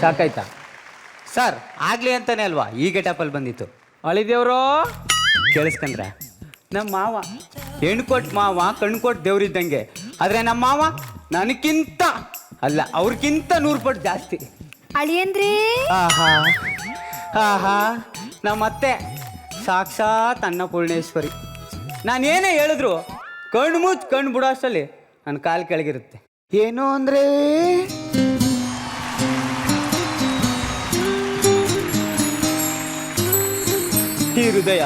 Shock ಆಯ್ತಾ? Sir ಆಗ್ಲಿ ಅಂತಾನೆ ಅಲ್ವಾ ಈ ಗೆಟಪಲ್ಲಿ ಬಂದಿತ್ತು. ಅಳಿದೇವ್ರು ಕೇಳಿಸ್ಕೊಂಡ್ರೆ ನಮ್ಮ ಮಾವ ಹೆಣ್ಕೊಟ್ಟು ಮಾವ ಕಣ್ಕೊಟ್ಟು ದೇವ್ರಿದ್ದಂಗೆ. ಆದರೆ ನಮ್ಮ ಮಾವ ನನಗಿಂತ ಅಲ್ಲ ಅವ್ರಿಗಿಂತ 100 ಪಟ್ಟು ಜಾಸ್ತಿ. ಅಳಿಯಂದ್ರಿ ಆಹಾ ಆಹಾ ನಮ್ಮತ್ತೆ ಸಾಕ್ಷಾತ್ ಅನ್ನಪೂರ್ಣೇಶ್ವರಿ. ನಾನೇನೇ ಹೇಳಿದ್ರು ಕಣ್ಣು ಮುಚ್ಚಿ ಕಣ್ಣು ಬಿಡೋ ಅಷ್ಟರಲ್ಲಿ ನನ್ನ ಕಾಲು ಕೆಳಗಿರುತ್ತೆ. ಏನು ಅಂದರೆ ಈ ಹೃದಯ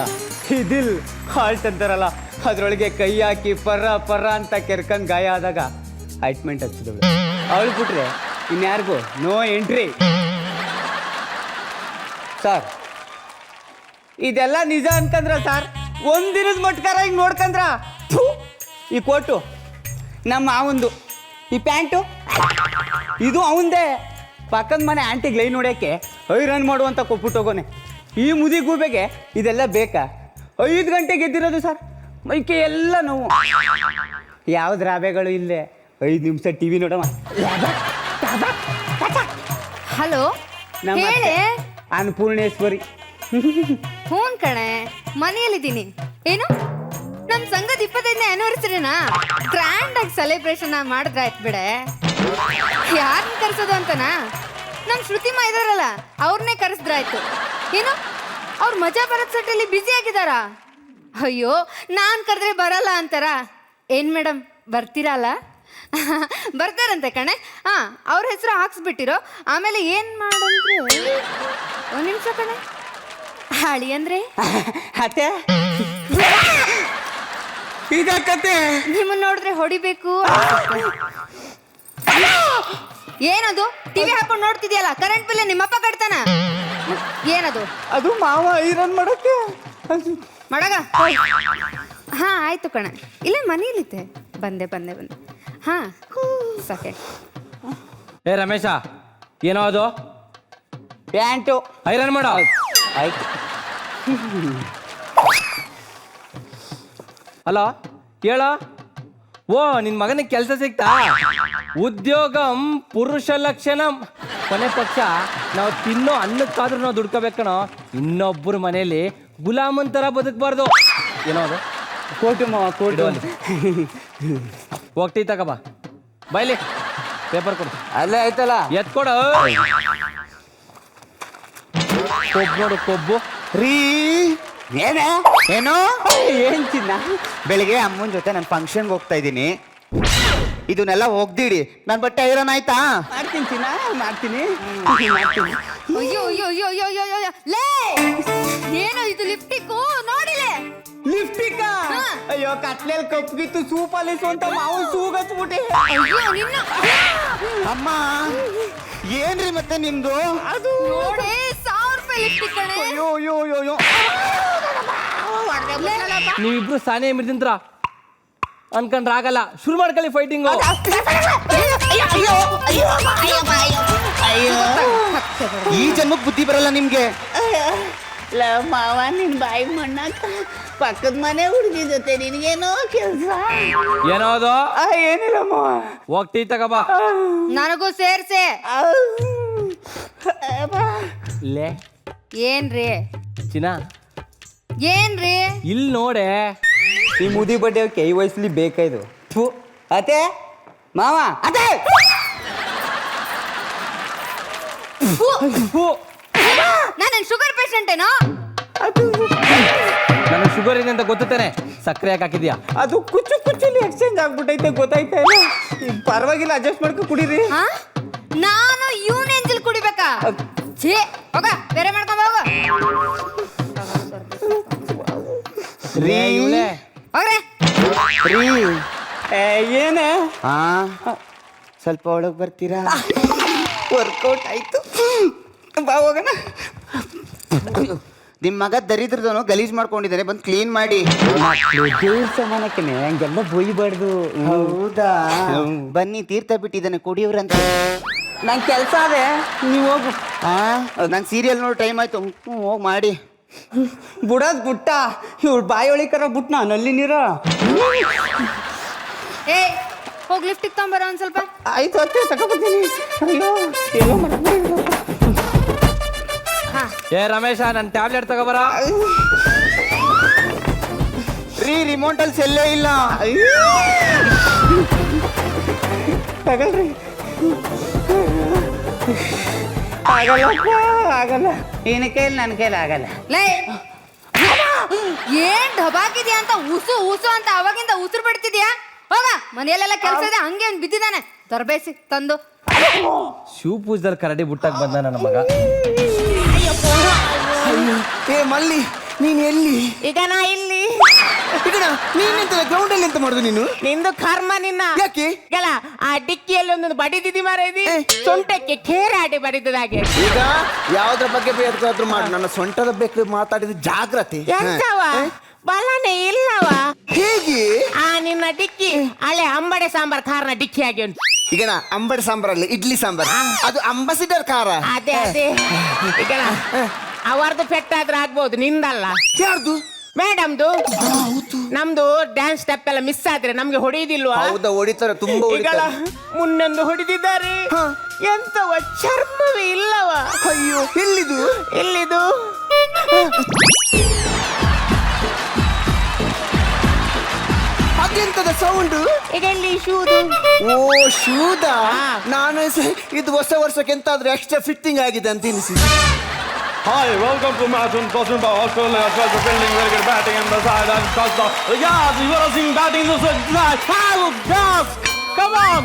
ಈ ದಿಲ್ ಹಾಲ್ಟ್ ಅಂತಾರಲ್ಲ, ಅದರೊಳಗೆ ಕೈ ಹಾಕಿ ಪರ್ರ ಅಂತ ಕೆರ್ಕಂಡು ಗಾಯ ಆದಾಗ ಆಯಿಂಟ್ಮೆಂಟ್ ಹಚ್ಚಿದಳು. ಅವಳು ಬಿಟ್ರೆ ಇನ್ಯಾರಿಗೂ ನೋ ಎಂಟ್ರಿ. ಸರ್ ಇದೆಲ್ಲ ನಿಜ ಅಂತಂದ್ರ ಸರ್ ಒಂದಿನದ ಮಟ್ಕಾರ ಹಿಂಗೆ ನೋಡ್ಕಂದ್ರ ಈ ಕೋಟು ನಮ್ಮ ಮಾವಂದು, ಈ ಪ್ಯಾಂಟು ಇದು ಅವಂದೇ. ಪಕ್ಕದ ಮನೆ ಆಂಟಿಗೆ ಲೈನ್ ನೋಡ್ಯಾಕೆ ಐರನ್ ಮಾಡುವಂತ ಕೊಟ್ಬಿಟ್ಟೋಗೋನೆ. ಈ ಮುದಿ ಗೂಬೆಗೆ ಇದೆಲ್ಲ ಬೇಕಾ? 5 ಗಂಟೆಗೆ ಎದ್ದಿರೋದು ಸರ್, ಮೈಕೆ ಎಲ್ಲ ನೋವು. ಯಾವ್ದು ರಾಬೆಗಳು ಇಲ್ಲೇ 5 ನಿಮಿಷ ಟಿವಿ ನೋಡಮ್ಮ. ಹಲೋ ನಮ್ಮ ಹೇಳೆ. ಅನ್ನಪೂರ್ಣೇಶ್ವರಿ. ಹ್ಞೂ ಕಣೆ, ಮನೆಯಲ್ಲಿದ್ದೀನಿ. ಏನು ನಮ್ಮ ಸಂಘದ 25ನೇ ಆನಿವರ್ಸರಿನಾ ಗ್ರ್ಯಾಂಡ್ ಆಗಿ ಸೆಲೆಬ್ರೇಷನ್ ಮಾಡಿದ್ರಾಯ್ತು ಬಿಡೆ. ಯಾರನ್ನ ಕರೆಸೋದು ಅಂತನಾ? ನಮ್ಮ ಶ್ರುತಿಮಾ ಇದಾರಲ್ಲ ಅವ್ರನ್ನೇ ಕರೆಸಿದ್ರಾಯ್ತು. ಏನು ಅವ್ರು ಮಜಾ ಬರತ್ ಸಟ್ಟಲ್ಲಿ ಬ್ಯುಸಿ ಆಗಿದಾರಾ? ಅಯ್ಯೋ ನಾನು ಕರೆದ್ರೆ ಬರಲ್ಲ ಅಂತಾರ. ಏನು ಮೇಡಮ್ ಬರ್ತೀರಲ್ಲ? ಬರ್ತಾರಂತೆ ಕಣೆ. ಹಾಂ ಅವ್ರ ಹೆಸರು ಹಾಕ್ಸ್ಬಿಟ್ಟಿರೋ. ಆಮೇಲೆ ಏನು ಮಾಡಂದ್ರೆ ಒಂದು ನಿಮಿಷ ಕಣೆ. ಹಾಳಿ ಅಂದ್ರೆ ಅತ್ತೆ ಇದಕ್ಕತ್ತೆ ನಿಮ್ಮನ್ನ ನೋಡಿದ್ರೆ ಹೊಡಿಬೇಕು. ಏನದು ಟಿವಿ ಹಾಕೊಂಡು ನೋಡ್ತಿದ್ಯಲ್ಲ? ಕರೆಂಟ್ ಬಿಲ್ ನಿಮ್ಮಪ್ಪ ಕಟ್ತಾನ? ಏನದು? ಅದು ಮಾವ ಐರನ್ ಮಾಡೋಕ್ಕೆ ಮಡಗ. ಹಾ ಆಯ್ತು ಕಣ, ಇಲ್ಲೇ ಮನೇಲಿದ್ದೆ. ಬಂದೆ ಹಾ ಸಕೆ. ಏ ರಮೇಶ, ಏನೋ ಅದು ಪ್ಯಾಂಟು ಐರನ್ ಮಾಡೋ. ಆಯ್ತು. ಹಲೋ ಹೇಳ. ಓ ನಿನ್ನ ಮಗನಿಗೆ ಕೆಲಸ ಸಿಗ್ತಾ? ಉದ್ಯೋಗಂ ಪುರುಷ ಲಕ್ಷಣಂ. ಕೊನೆ ಪಕ್ಷ ನಾವು ತಿನ್ನೋ ಅನ್ನಕ್ಕಾದ್ರೂ ನಾವು ದುಡ್ಕೋಬೇಕಣೋ. ಇನ್ನೊಬ್ಬರ ಮನೆಯಲ್ಲಿ ಗುಲಾಮನ್ ಥರ ಬದುಕಬಾರ್ದು. ಏನೋ ಅದು ಕೋಟು ಮಾವ ಕೋಟು. ಹೋಗ್ತಿ ತಗೋಬಾ, ಬೈಲಿ ಪೇಪರ್ ಕೊಡು. ಅಲ್ಲೇ ಆಯ್ತಲ್ಲ. ಎತ್ಕೊಡು. ಕೊಬ್ಬು ನೋಡು, ಕೊಬ್ಬು. ರೀ ಏನೇ ಏನೋ ಏನ್ ಚಿನ್ನ? ಬೆಳಿಗ್ಗೆ ಅಮ್ಮನ ಜೊತೆ ನಾನು ಫಂಕ್ಷನ್ಗೆ ಹೋಗ್ತಾ ಇದ್ದೀನಿ. ಇದನ್ನೆಲ್ಲ ಒಗ್ದಿಡಿ. ನನ್ನ ಬಟ್ಟೆ ಐರನ್ ಆಯ್ತಾ? ಮಾಡ್ತೀನಿ ಚಿನ್ನ, ಮಾಡ್ತೀನಿ. ಅಯ್ಯೋ ಅಯ್ಯೋ ಅಯ್ಯೋ ಅಯ್ಯೋ ಅಯ್ಯೋ ಅಯ್ಯೋ. ಲೇ ಏನೋ ಇದು ಲಿಪ್ಟಿಕ್ ನೋಡಿಲೆ. ಲಿಪ್ಟಿಕ? ಅಯ್ಯೋ ಕತ್ಲೆಲ್ ಕಪ್ಪಿತ್ತು ಸೂಪಲ್ಲಿ ಅಂತ ಮಾವು ಸೂಗತ್ಬಿಟ್ಟೆ. ಅಯ್ಯೋ ನಿನ್ನ ಅಮ್ಮ ಏನ್ರಿ ಮತ್ತೆ ನಿಮ್ದು? ಅದು ನೋಡಿ 1000 ರೂಪಾಯಿ ಲಿಪ್ಟಿಕ್ ಕಣೆ. ಅಯ್ಯೋ ಅಯ್ಯೋ ಅಯ್ಯೋ. ನೀವಿಬ್ರು ಸಾನೆ ಮಿರ್ದಿಂತ್ರ ಅನ್ಕೊಂಡ್ರೆ ಆಗಲ್ಲ. ಶುರು ಮಾಡ್ಕೊಳ್ಳಿ ಫೈಟಿಂಗು. ಈ ಜನ್ಮಕ್ಕೆ ಬುದ್ಧಿ ಬರಲ್ಲ ನಿಮ್ಗೆ. ಮಾವ ನಿನ್ ಬಾಯಿ ಮಣ್ಣಾಕ ಪಕ್ಕದ ಮನೆ ಹುಡುಗಿ ಜೊತೆ ನಿನ್ಗೇನೋ ಕೆಲಸ? ಏನೋ ಅದು? ಏನಿಲ್ಲಮ್ಮ. ಹೋಗ್ತಿ ತಗೋಬಾ. ನನಗೂ ಸೇರ್ಸೆ. ಲೇ ಏನ್ರಿ ಚಿನ್ನ, ಏನ್ರಿ? ಇಲ್ಲಿ ನೋಡೆ. ಈ ಮುದಿ ಬಡ್ಡೆ ಈ ವಯಸ್ಸಲ್ಲಿ ಬೇಕಾಯ್ತು. ಥು ಅತ್ತೆ ಮಾವ ಅತ್ತೆ. ನಾನು ಶುಗರ್ ಪೇಷಂಟ್ ಏನೋ? ನನಗೆ ಶುಗರ್ ಇದೆ ಅಂತ ಗೊತ್ತಾನೆ. ಸಕ್ಕರೆ ಯಾಕೆ ಹಾಕಿದ್ಯಾ? ಅದು ಕುಚ್ಚಲ್ಲಿ ಎಕ್ಸ್ಚೇಂಜ್ ಆಗ್ಬಿಟ್ಟೈತೆ ಗೊತ್ತಾಯ್ತಾ ಇಲ್ಲ? ಈಗ ಪರವಾಗಿಲ್ಲ, ಅಡ್ಜಸ್ಟ್ ಮಾಡ್ಕೊ ಕುಡೀರಿ. ನಾನು ಯೂನೆಂಜಲ್ ಕುಡಿಬೇಕಾ? ಛೇ ಹೋಗ, ಬೇರೆ ಮಾಡ್ಕೊಂಡ್ ಹೋಗು. ರೀ ಹೋಗ್ರೆ. ರೀ ಏನೇ? ಹಾ ಸ್ವಲ್ಪ ಒಳಗೆ ಬರ್ತೀರಾ? ವರ್ಕೌಟ್ ಆಯ್ತು, ಬಾ ಹೋಗೋಣ. ನಿಮ್ಮ ಮಗ ದರಿದ್ರದವನು ಗಲೀಜ್ ಮಾಡ್ಕೊಂಡಿದ್ದಾನೆ, ಬಂದು ಕ್ಲೀನ್ ಮಾಡಿ. ದೇವ್ರ ಸಮಾನಕ್ಕೆ ಹಂಗೆಲ್ಲ ಬೊಯ್ಬಾರ್ದು. ಹೌದಾ? ಬನ್ನಿ ತೀರ್ಥ ಬಿಟ್ಟಿದ್ದಾನೆ ಕುಡಿಯೋರಂತ. ನಂಗೆ ಕೆಲಸ ಅದೇ, ನೀವು ಹೋಗು. ನಂಗೆ ಸೀರಿಯಲ್ ನೋಡಿ ಟೈಮ್ ಆಯ್ತು. ಹೋಗಿ ಮಾಡಿ. ಬುಡದ್ ಬುಟ್ಟ ಇವ್ರು ಬಾಯೊಳಿಕರ ಬುಟ್ನ ನಲ್ಲಿ ನೀರ. ಏ ಹೋಗಿ ಲಿಫ್ಟಿಗೆ ತಗೊಂಬರ ಒಂದ್ ಸ್ವಲ್ಪ. ಆಯ್ತು ಅತ್ತೆ ತಗೊಬರ್ತೀನಿ. ಅಯ್ಯೋ ಏನೋ ಮಾಡಕ್ಕೆ ಏ ರಮೇಶ ನನ್ನ ಟ್ಯಾಬ್ಲೆಟ್ ತಗೋಬರ. ರಿಮೋಟ್ ಅಲ್ಲಿ ಸೆಲ್ಲೇ ಇಲ್ಲ. ತಗಲ್ರಿ. ಆಗಲ್ಲಪ್ಪ, ಆಗಲ್ಲ. ನಿನ್ನ ಕೈಲಿ ನನ್ನ ಕೈಲಿ ಆಗಲ್ಲ. ಲೇ ಏನ್ ಢಬಾಕಿದ್ಯಾ ಅಂತ ಉಸು ಉಸು ಅಂತ ಅವಾಗಿಂದ ಉಸಿರು ಬಿಡ್ತಿದ್ಯಾ? ಹೋಗ, ಮನೆಯಲ್ಲೆಲ್ಲ ಕೆಲಸ ಇದೆ. ಹಂಗೆ ಅವ್ನು ಬಿದ್ದಿದ್ದಾನೆ, ತರಬೇಸಿ ತಂದು. ಶಿವ ಪೂಜದಲ್ಲಿ ಕರಡಿ ಬುಟ್ಟಾಗ ಬಂದ ನನ್ನ ಮಗ. ಏ ಮಲ್ಲಿ, ನೀನ್ ಎಲ್ಲಿ? ಈಗ ನಾ ಇಲ್ಲಿ. ಈಗ ನೀನೆಂತ ಗ್ರೌಂಡ್ ಅಲ್ಲಿ ಎಂತ ಮಾಡುದು ನೀನು? ನಿಂದು ಕರ್ಮ ನಿನ್ನ. ಯಾಕೆ? ಗಲ ಆ ಡಿಕ್ಕಿಯಲ್ಲಿ ಒಂದೊಂದು ಬಡಿದಿದ್ದಿ ಮಾರೇದಿ, ಸೊಂಟಕ್ಕೆ ಖೇರಾಡಿ ಬಡಿದಾಗೆ. ಈಗ ಯಾವ್ದ್ರ ಬಗ್ಗೆ ಬೇಕಾದ್ರೂ ಮಾಡು, ನನ್ನ ಸೊಂಟದ ಬೇಕು ಮಾತಾಡಿದ ಜಾಗ್ರತೆ. ಎಂತವ ಬಲನೆ ಇಲ್ಲವ? ಹೇಗೆ? ಆ ನಿನ್ನ ಡಿಕ್ಕಿ ಹಳೆ ಅಂಬಡೆ ಸಾಂಬಾರ್ ಖಾರನ ಡಿಕ್ಕಿ ಆಗಿ ಉಂಟು. ಈಗ ಅಂಬಡಿ ಸಾಂಬಾರ್ ಅಲ್ಲ, ಇಡ್ಲಿ ಸಾಂಬಾರ್. ಅದು ಅಂಬಾಸಿಡರ್ ಖಾರ. ಅದೇ ಅದೇ. ಈಗ ಅವರದು ಪೆಟ್ಟಾದ್ರೆ ಆಗ್ಬೋದು, ನಿಂದಲ್ಲ. ಯಾರ್ದು? ಮೇಡಮ್ದು. ನಮ್ದು ಡ್ಯಾನ್ಸ್ ಸ್ಟೆಪ್ ಎಲ್ಲ ಮಿಸ್ ಆದ್ರೆ ನಮ್ಗೆ ಹೊಡೆಯುದಿಲ್ವಾ? ಹೌದಾ, ಹೊಡಿತಾರೆ, ತುಂಬಾ ಈಗಳ ಹೊಡಿತಾರೆ. ಮುನ್ನೊಂದು ಹೊಡೆದಿದ್ದಾರೆ. ಎಂತವ ಚರ್ಮವೇ ಇಲ್ಲವ? ಅಯ್ಯೋ, ಎಲ್ಲಿದು? ಎಲ್ಲಿದು? ಅದೆಂತದ ಸೌಂಡ್? ಈಗ ಎಲ್ಲಿ ಶೂದು? ಓ ಶೂದ. ಹಾ. ನಾನು ಇದು ಹೊಸ ವರ್ಷಕ್ಕೆ ಎಂತಾದ್ರೂ ಎಕ್ಸ್ಟ್ರಾ ಫಿಟ್ಟಿಂಗ್ ಆಗಿದೆ ಅಂತ ಎನಿಸಿದೆ. Hi, welcome to Matchun Kosunba Australia. First building very good batting and the side and Costa. Yes, you are seeing batting the side. Yes, come on.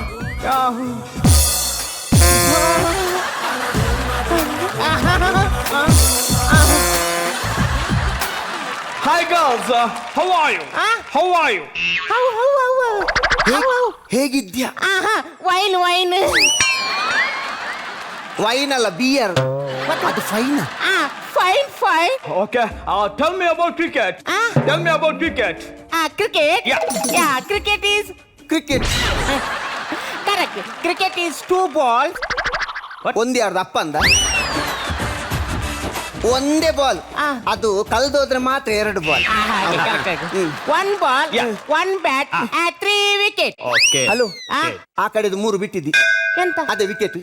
Hi girls, how are you? How are you? ಹೇಗಿದ್ಯಾ? Wine wine wine ಅಲ್ಲ, beer. ಅದು fine. Fine fine. Okay, tell me about cricket. Tell me about cricket. Cricket? Yeah. Cricket is cricket correct. Cricket is 2 balls. ಒಂದೇ ಯಾರ್ದು ಅಪ್ಪ ಅಂದ? ಒಂದೇ ball. ಅದು ಕಲ್ದೋದ್ರೆ ಮಾತ್ರ 2 ball. One ball, Yeah. 1 bat, 3 wicket. Okay. Hello, Ah. ಆ ಕಡೆದು 3 ಬಿಟ್ಟಿದ್ದಿ, ಎಂತ? ಅದೇ ವಿಕೆಟ್.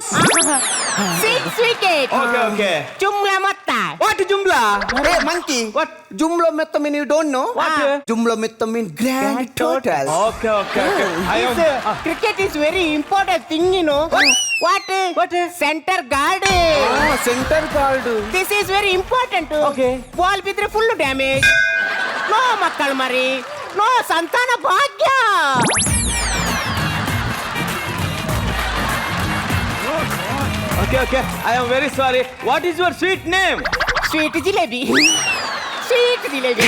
6 wicket. Okay. ಜುಮ್ಲಾ ಮೊತ್ತ. What Jumla? ಏ ಮಂಕಿ, ಜುಮ್ಲೋ ಮೆತ್ತ mean you don't know? What? ಜುಮ್ಲೋ ಮೆತ್ತ mean grand total. Okay. I am. Cricket is very important thing, you know. What? Center guard. Center guard. This is very important. Okay. Ball ಬಿದ್ರೆ full damage. No ಮಕ್ಕಳ ಮರಿ, no ಸಂತಾನ ಭಾಗ್ಯ. Okay. I am very sorry. What is your sweet name? Sweet jalebi. Sweet jalebi.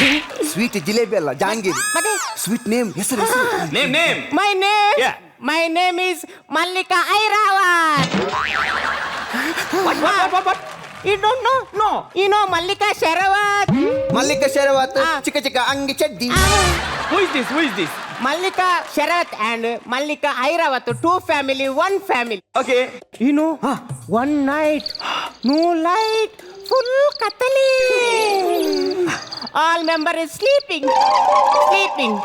Sweet jalebi ಅಲ್ಲ, ಜಾಂಗೀರ್. ಮತ್ತೆ sweet name, ಹೆಸರು. Name. My name. Yeah. My name is Mallika Airavat. What? You don't know? No. You know Mallika Sherawat? Mallika Sherawat, ಚಿಕ್ಕ ಚಿಕ್ಕ ಅಂಗಿ ಚಡ್ಡಿ. Who is this? Mallika Sherawat and Mallika Airawat, 2 family, 1 family. Okay. You know, one night, no light, full katali. All member is sleeping.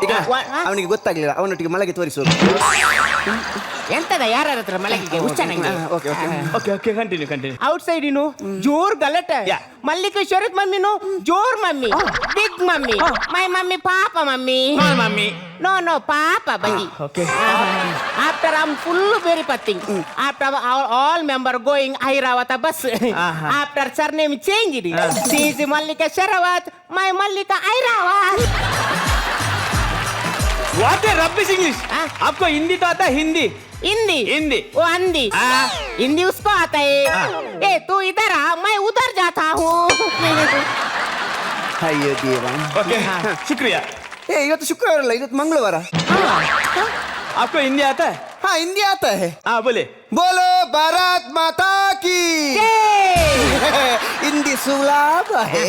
ಈಗ What, huh? ಅವನಿಗೆ ಗೊತ್ತಾಗ್ಲಿಲ್ಲ, ಅವನೊಟ್ಟಿಗೆ ಮಲಗಿ ತೋರಿಸು. ಎಂತದ ಯಾರ ಹತ್ರ ಮಲಗಿಗೆ ಹುಚ್ಚನಂಗೆ. Okay. Continue. ಔಟ್ಸೈಡ್ ಇನ್ನು ಜೋರ್ ಗಲಾಟೆ. Yeah. ಮಲ್ಲಿಕ ಶರತ್ ಮಮ್ಮಿ ಜೋರ್ ಮಮ್ಮಿ, ಬಿಗ್ ಮಮ್ಮಿ, ಮೈ ಮಮ್ಮಿ ಪಾಪ mummy. My mommy. No, Papa, buddy. Okay. After I'm full very patting. After all member going Airawat bus. After surname changed. She is Mallika Sherawat, my Mallika Airawat. What a rubbish English. आपको हिंदी तो आता है? हिंदी. हिंदी. वो अंधी. हिंदी उसको आता है. ए तू इधर आ, मैं उधर जाता हूँ. ಅಯ್ಯೋ ದೇವ. Okay. शुक्रिया. ಏ ಇವತ್ತು ಶುಕ್ರವಾರ ಅಲ್ಲ, ಇವತ್ತು ಮಂಗಳವಾರ. आपको हिंदी आता है? ಹಾ, ಹಿಂದಿ ಆತಾ ಹೈ. बोले. ಬೋಲೋ ಭಾರತ್ ಮಾತಾ ಕಿ. ಹಿಂದಿ ಸುಲಭ ಹೈ.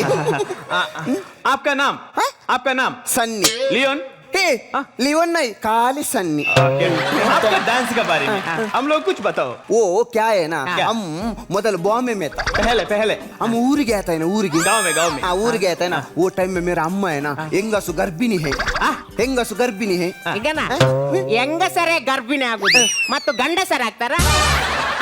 आपका नाम? ಸನ್ನಿ. लियोन. हे लियोन नहीं, खाली सन्नी. आपका डांस के बारे में हम लोग कुछ बताओ. वो क्या है ना, हम ಮೊದಲು बॉम्बे में था. पहले हम ऊर गया था ना, ऊर गाँव में. हाँ, ऊर गया था ना. वो टाइम में मेरा अम्मा है ना, ಹೆಂಗಸು ಗರ್ಭಿಣಿ है. ಹೆಂಗಸು ಗರ್ಭಿಣಿ है. ಈಗನ ಹೆಂಗಸರೇ ಗರ್ಭಿಣಿ ಆಗುದು ಮತ್ತು ಗಂಡಸರ ಆಗ್ತಾರ.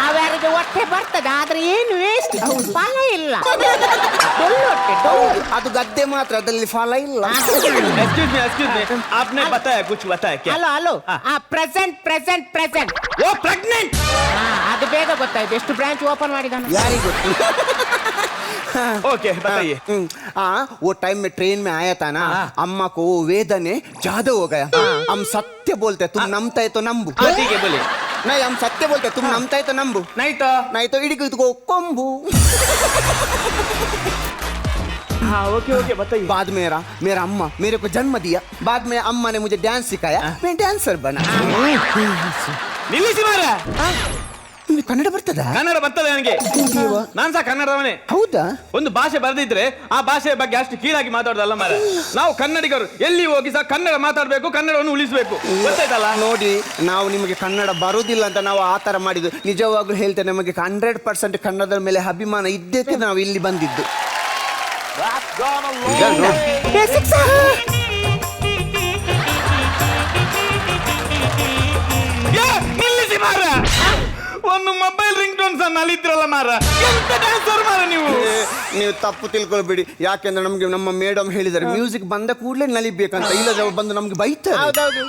ಅವರಿಗೆ ಹೊಟ್ಟೆ ಬರ್ತದೆ ಆದ್ರೆ ಏನು ವೇಸ್ಟ್ ಫಲ ಇಲ್ಲ ಡೊಳ್ಳು ಹೊಟ್ಟೆ ಡೊಳ್ಳು. ಅದು ಗದ್ದೆ ಮಾತ್ರ, ಅದರಲ್ಲಿ ಫಲ ಇಲ್ಲ. Excuse me. आपने बताया कुछ बताया क्या? Hello hello present present present वो प्रेग्नेंट. ಅದು ಬೇಗ ಗೊತ್ತಾಯ್ತು ಎಷ್ಟು ಬ್ರಾಂಚ್ ಓಪನ್ ಮಾಡಿದಾನ यारी ಗೊತ್ತು. ओके बताइए. वो टाइम में ट्रेन में आया था ना, अम्मा को वो वेदने ज्यादा हो गया. हम सत्य बोलते हैं, तुम नमता है तो नंबू. हाँ ठीक है बोलिए. नहीं, हम सत्य बोलते हैं, तुम नमता है तो नंबू. नहीं तो. नहीं तो इडिको इसको कोंबू. हाँ ओके बताइए. बाद में मेरा अम्मा मेरे को जन्म दिया. बाद में अम्मा ने मुझे डांस सिखाया, मैं डांसर बना. ನಿಲ್ಲಿಸಿ ಮಾರ. ನಿಮಗೆ ಕನ್ನಡ ಬರ್ತದಾ? ಕನ್ನಡ ಬರ್ತದೆ ನನಗೆ. ನಾನ್ ಸಹ ಕನ್ನಡದವನೇ. ಹೌದಾ? ಒಂದು ಭಾಷೆ ಬರೆದಿದ್ರೆ ಆ ಭಾಷೆಯ ಬಗ್ಗೆ ಅಷ್ಟು ಕೀಳಾಗಿ ಮಾತಾಡೋದಲ್ಲ ಮಾರ. ನಾವು ಕನ್ನಡಿಗರು ಎಲ್ಲಿ ಹೋಗಿ ಸಹ ಕನ್ನಡ ಮಾತಾಡಬೇಕು, ಕನ್ನಡವನ್ನು ಉಳಿಸಬೇಕು, ಗೊತ್ತಾಯ್ತಲ್ಲ? ನೋಡಿ, ನಾವು ನಿಮಗೆ ಕನ್ನಡ ಬರುವುದಿಲ್ಲ ಅಂತ ನಾವು ಆ ತರ ಮಾಡಿದ್ದು. ನಿಜವಾಗ್ಲೂ ಹೇಳ್ತೇನೆ, ನಮಗೆ 100% ಕನ್ನಡದ ಮೇಲೆ ಅಭಿಮಾನ ಇದ್ದಕ್ಕೆ ನಾವು ಇಲ್ಲಿ ಬಂದಿದ್ದು. ನಿಲ್ಲಿಸಿ ಮಾರ. ಒಂದು ಮೊಬೈಲ್ ರಿಂಗ್ ಟೋನ್ ಸಹ ನಲಿದ್ರಲ್ಲ ಮಾರ. ಎಂತ ಡ್ಯಾನ್ಸರ್ ಮಾರ ನೀವು. ನೀವು ತಪ್ಪು ತಿಳ್ಕೊಳ್ಬೇಡಿ, ಯಾಕೆಂದ್ರೆ ನಮ್ಗೆ ನಮ್ಮ ಮೇಡಮ್ ಹೇಳಿದ್ದಾರೆ ಮ್ಯೂಸಿಕ್ ಬಂದ ಕೂಡಲೇ ನಲಿಬೇಕಂತ, ಇಲ್ಲದ್ರೆ ಅವ್ರು ಬಂದು ನಮ್ಗೆ ಬೈತಾರೆ. ಹೌದೌದು.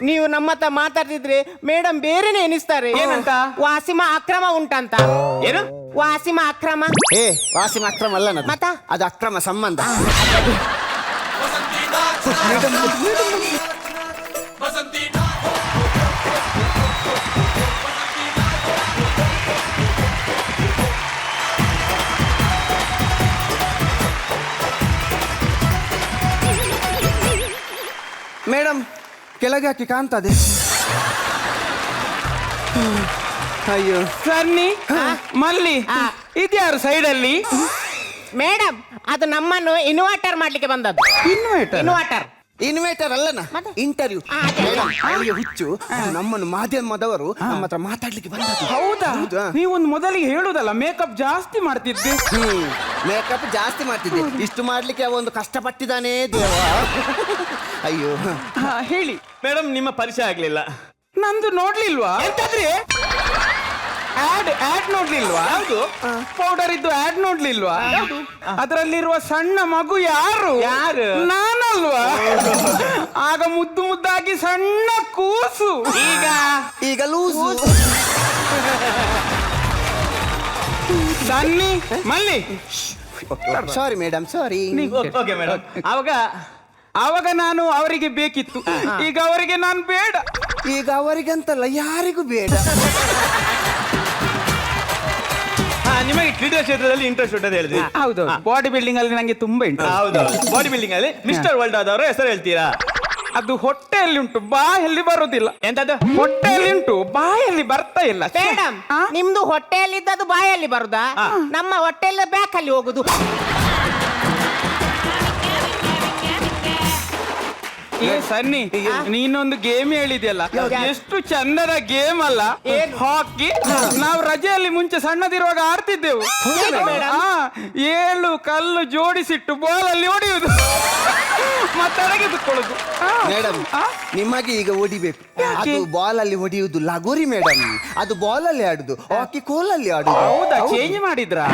ನೀವು ನಮ್ಮ ಹತ್ರ ಮಾತಾಡ್ತಿದ್ರೆ ಮೇಡಮ್ ಬೇರೆನೆ ಎನಿಸ್ತಾರೆ. ಏನಂತ? ವಾಸಿಮ ಅಕ್ರಮ ಉಂಟಂತ. ಏನು? ವಾಸಿಮ ಅಕ್ರಮ. ವಾಸಿಮ ಅಕ್ರಮ ಅಲ್ಲ ನದು. ಮತ್ತ? ಅದು ಅಕ್ರಮ ಸಂಬಂಧ. ಮೇಡಮ್ ಕೆಳಗೆ ಹಾಕಿ ಕಾಣ್ತದೆ. ಅಯ್ಯೋ ಸನ್ನಿ ಮಲ್ಲಿ ಇದ್ಯಾರು ಸೈಡಲ್ಲಿ? ಮೇಡಮ್ ಅದು ನಮ್ಮನ್ನು ಇನ್ವರ್ಟರ್ ಮಾಡ್ಲಿಕ್ಕೆ ಬಂದದ್ದು. ಇನ್ವರ್ಟರ್ ಇನ್ವೇಟರ್ ಅಲ್ಲನ, ಇಂಟರ್ವ್ಯೂ. ಅವರಿಗೆ ಹುಚ್ಚು, ನಮ್ಮನ್ನು ಮಾಧ್ಯಮದವರು ನಮ್ಮ ಹತ್ರ ಮಾತಾಡ್ಲಿಕ್ಕೆ ಬಂದದ್ದು. ಹೌದಾ? ಹೌದಾ? ನೀವೊಂದು ಮೊದಲಿಗೆ ಹೇಳುದಲ್ಲ ಮೇಕಪ್ ಜಾಸ್ತಿ ಮಾಡ್ತಿದ್ದೆ. ಮೇಕಪ್ ಜಾಸ್ತಿ ಮಾಡ್ತಿದ್ದೆ, ಇಷ್ಟು ಮಾಡ್ಲಿಕ್ಕೆ ಒಂದು ಕಷ್ಟಪಟ್ಟಿದ್ದಾನೆ ದೇವ. ಅಯ್ಯೋ ಹೇಳಿ. ಮೇಡಮ್ ನಿಮ್ಮ ಪರಿಚಯ ಆಗ್ಲಿಲ್ಲ. ನಂದು ನೋಡ್ಲಿಲ್ವಾ? ಎಂತಾದ್ರಿ? ಆಡ್ ನೋಡ್ಲಿಲ್ವಾ? ಹೌದು. ಪೌಡರ್ ಇದ್ದು ಆಡ್ ನೋಡ್ಲಿಲ್ವಾ? ಅದರಲ್ಲಿರುವ ಸಣ್ಣ ಮಗು ಯಾರು? ಯಾರು? ನಾನಲ್ವಾ? ಆಗ ಮುದ್ದು ಮುದ್ದಾಗಿ ಸಣ್ಣ ಕೂಸು. ಈಗ ಲೂಸು. ಸನ್ನಿ ಮಲ್ಲಿ sorry madam, sorry. Okay madam. ಆವಾಗ ನಾನು ಅವರಿಗೆ ಬೇಕಿತ್ತು, ಈಗ ಅವರಿಗೆ ನಾನು ಬೇಡ. ಈಗ ಅವರಿಗಂತಲ್ಲ, ಯಾರಿಗೂ ಬೇಡ. ನಿಮಗೆ ಕ್ರೀಡಾ ಕ್ಷೇತ್ರದಲ್ಲಿ ಇಂಟ್ರೆಸ್ಟ್ ಉಂಟು ಅಂತ ಹೇಳಿದ್ರಿ. ಹೌದು, ಬಾಡಿ ಬಿಲ್ಡಿಂಗ್ ಅಲ್ಲಿ ನಂಗೆ ತುಂಬಾ ಇಂಟ್ರೆಸ್ಟ್. ಹೌದು, ಬಾಡಿ ಬಿಲ್ಡಿಂಗ್ ಅಲ್ಲಿ ಮಿಸ್ಟರ್ ವರ್ಲ್ಡ್ ಆದವರ ಹೆಸರು ಹೇಳ್ತೀರಾ? ಅದು ಹೊಟ್ಟೆಯಲ್ಲಿ ಉಂಟು, ಬಾಯಲ್ಲಿ ಬರುವುದಿಲ್ಲ. ಎಂತದ್ದು? ಹೊಟ್ಟೆಯಲ್ಲಿ ಉಂಟು, ಬಾಯಲ್ಲಿ ಬರ್ತಾ ಇಲ್ಲ. ಮೇಡಮ್ ನಿಮ್ದು ಹೊಟ್ಟೆಯಲ್ಲಿದ್ದದು ಬಾಯಲ್ಲಿ ಬರುದಾ? ನಮ್ಮ ಹೊಟ್ಟೆಯಲ್ಲಿ ಬ್ಯಾಕ್ ಅಲ್ಲಿ ಹೋಗುದು. ಏ ಸನ್ನಿ, ನೀನೊಂದು ಗೇಮ್ ಹೇಳಿದ್ಯಲ್ಲ, ಎಷ್ಟು ಚಂದದ ಗೇಮ್ ಅಲ್ಲ ಹಾಕಿ. ನಾವು ರಜೆಯಲ್ಲಿ ಮುಂಚೆ ಸಣ್ಣದಿರುವಾಗ ಆಡ್ತಿದ್ದೆವು. 7 ಕಲ್ಲು ಜೋಡಿಸಿಟ್ಟು ಬಾಲಲ್ಲಿ ಹೊಡೆಯುವುದು, ಮತ್ತೆ ತೆಗೆದುಕೊಳ್ಳುದು. ಮೇಡಮ್ ನಿಮಗೆ ಈಗ ಹೊಡಿಬೇಕು. ಅದು ಬಾಲ್ ಅಲ್ಲಿ ಹೊಡೆಯುವುದು ಲಗೋರಿ ಮೇಡಮ್, ಅದು ಬಾಲ್ ಅಲ್ಲಿ ಆಡುದು, ಹಾಕಿ ಕೋಲಲ್ಲಿ ಆಡುದು. ಹೌದಾ? ಚೇಂಜ್ ಮಾಡಿದ್ರಾ?